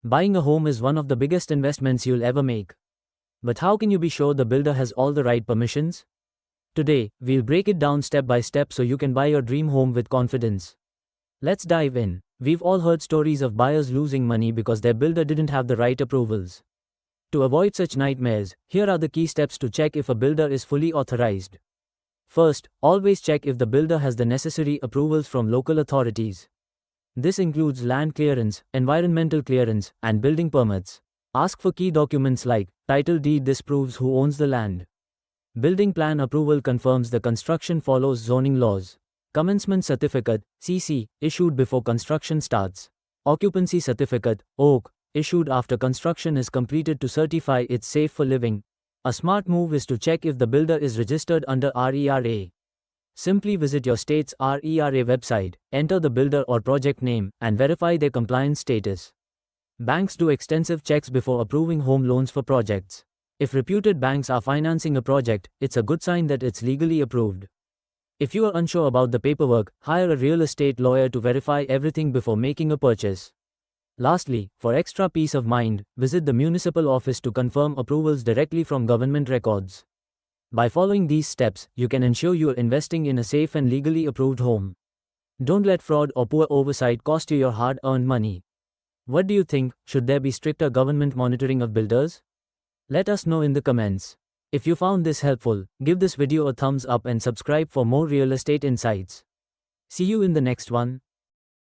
Buying a home is one of the biggest investments you'll ever make. But how can you be sure the builder has all the right permissions? Today, we'll break it down step by step so you can buy your dream home with confidence. Let's dive in. We've all heard stories of buyers losing money because their builder didn't have the right approvals. To avoid such nightmares, here are the key steps to check if a builder is fully authorized. First, always check if the builder has the necessary approvals from local authorities. This includes land clearance, environmental clearance, and building permits. Ask for key documents like title deed. This proves who owns the land. Building plan approval confirms the construction follows zoning laws. Commencement certificate, CC, issued before construction starts. Occupancy certificate, OC, issued after construction is completed to certify it's safe for living. A smart move is to check if the builder is registered under RERA. Simply visit your state's RERA website, enter the builder or project name, and verify their compliance status. Banks do extensive checks before approving home loans for projects. If reputed banks are financing a project, it's a good sign that it's legally approved. If you are unsure about the paperwork, hire a real estate lawyer to verify everything before making a purchase. Lastly, for extra peace of mind, visit the municipal office to confirm approvals directly from government records. By following these steps, you can ensure you are investing in a safe and legally approved home. Don't let fraud or poor oversight cost you your hard-earned money. What do you think? Should there be stricter government monitoring of builders? Let us know in the comments. If you found this helpful, give this video a thumbs up and subscribe for more real estate insights. See you in the next one.